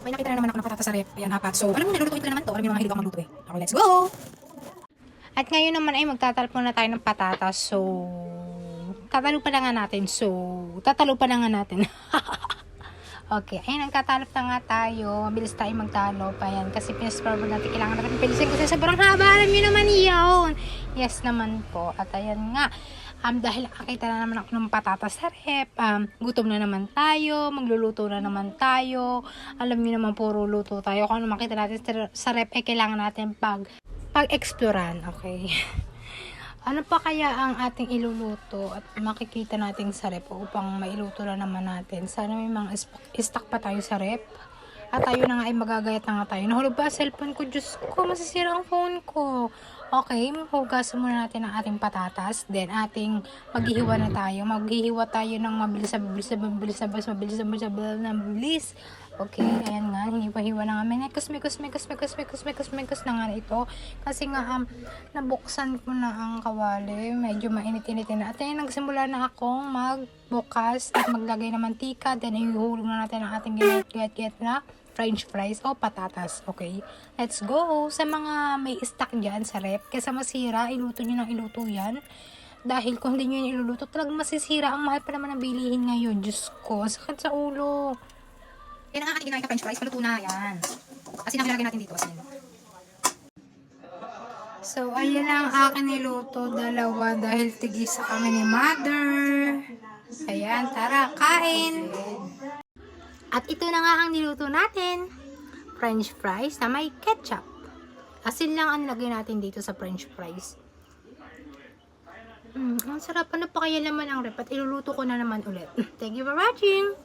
May nakita na naman ako ng patatas sa rep. Ayan, apat. So, alam mo, nilulutuin ko na naman to. Alam mo, mga hilig ako magluto eh. Okay, let's go! At ngayon naman ay magtatalpo na tayo ng patatas. So, tatalo pa na nga natin. Okay, ayun, nagtatalop na nga tayo. Mabilis tayo magtalop. Ayan, kasi pinasparbo natin. Kailangan natin pilisin kasi sobrang haba. Alam nyo naman yun. Yes naman po. At ayan nga. Dahil nakakita na naman ako ng patatas sa rep. Gutom na naman tayo. Magluluto na naman tayo. Alam nyo naman, puro luto tayo. Kung ano makita natin sa rep, kailangan natin pag-exploran. Okay. Ano pa kaya ang ating iluluto at makikita natin sa rep upang mailuto na naman natin? Sana may mga stock pa tayo sa rep. At tayo na nga ay magagayat na nga tayo. Nahulog pa ang cellphone ko. Diyos ko, masisira ang phone ko. Okay, hugasan muna natin ang ating patatas. Then, maghihiwa na tayo. Maghihiwa tayo ng mabilis. Okay, ayan nga. Hiniwa-hiwa na nga. Mekus na nga ito. Kasi nga, nabuksan ko na ang kawali. Medyo mainit-init na. At ayan, nagsimula na akong magbukas at maglagay ng mantika. Then, ihuhulog na natin ang ating get na French fries o patatas. Okay, let's go. Sa mga may stock dyan sa rep, kaysa masira, iluto nyo ng iluto yan. Dahil kung hindi nyo yung iluluto, talagang masisira. Ang mahal pa naman ng bilihin ngayon. Diyos ko, sakit sa ulo. Yan ang aking ginawa ka French fries. Paluto na. Yan. Kasi nakilagay natin dito. Asin. So, ayan ang akin niluto. Dalawa dahil tigisa kami ni mother. Ayan, tara, kain. At ito na nga ang niluto natin. French fries na may ketchup. Asin lang ang lagay natin dito sa French fries. Ang sarap. Ano pa kaya naman ang rep? At iluluto ko na naman ulit. Thank you for watching.